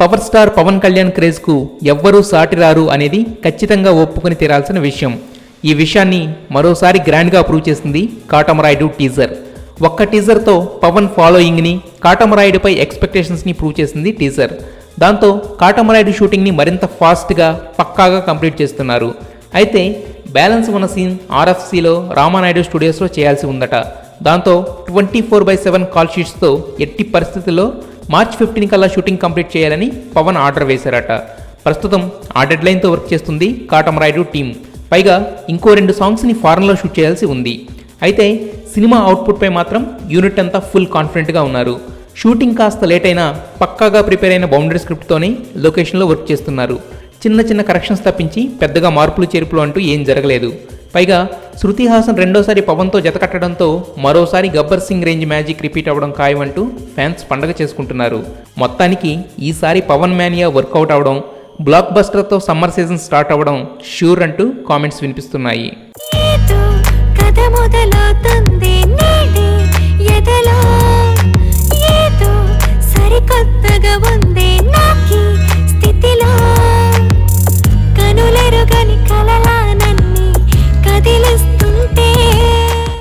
Power star Pawan Kalyan క్రేజ్కు ఎవ్వరూ సాటిరారు అనేది ఖచ్చితంగా ఒప్పుకొని తీరాల్సిన విషయం. ఈ విషయాన్ని మరోసారి గ్రాండ్గా ప్రూవ్ చేసింది కాటమరాయుడు టీజర్. ఒక్క టీజర్తో పవన్ ఫాలోయింగ్ని, కాటమరాయుడుపై ఎక్స్పెక్టేషన్స్ని ప్రూవ్ చేసింది టీజర్. దాంతో కాటమరాయుడు షూటింగ్ని మరింత ఫాస్ట్గా పక్కాగా కంప్లీట్ చేస్తున్నారు. అయితే బ్యాలెన్స్ ఉన్న సీన్ ఆర్ఎఫ్సీలో రామానాయుడు స్టూడియోస్లో చేయాల్సి ఉందట. దాంతో 24/7 కాల్ షీట్స్తో ఎట్టి పరిస్థితుల్లో మార్చ్ 15 కల్లా షూటింగ్ కంప్లీట్ చేయాలని పవన్ ఆర్డర్ వేశారట. ప్రస్తుతం ఆ డెడ్లైన్తో వర్క్ చేస్తుంది కాటమరాయుడు టీం. పైగా ఇంకో 2 సాంగ్స్ని ఫారెన్లో షూట్ చేయాల్సి ఉంది. అయితే సినిమా అవుట్పుట్పై మాత్రం యూనిట్ అంతా ఫుల్ కాన్ఫిడెంట్గా ఉన్నారు. షూటింగ్ కాస్త లేట్ అయినా పక్కాగా ప్రిపేర్ అయిన బౌండరీ స్క్రిప్ట్తోనే లొకేషన్లో వర్క్ చేస్తున్నారు. చిన్న చిన్న కరెక్షన్స్ తప్పించి పెద్దగా మార్పులు చేర్పులు అంటూ ఏం జరగలేదు. పైగా శృతి హాసన్ రెండోసారి పవన్తో జతకట్టడంతో మరోసారి Gabbar Singh range magic repeat అవ్వడం ఖాయమంటూ ఫ్యాన్స్ పండగ చేసుకుంటున్నారు. మొత్తానికి ఈసారి పవన్ మ్యానియా వర్కౌట్ అవడం, బ్లాక్ బస్టర్తో సమ్మర్ సీజన్ స్టార్ట్ అవ్వడం ష్యూర్ అంటూ కామెంట్స్ వినిపిస్తున్నాయి.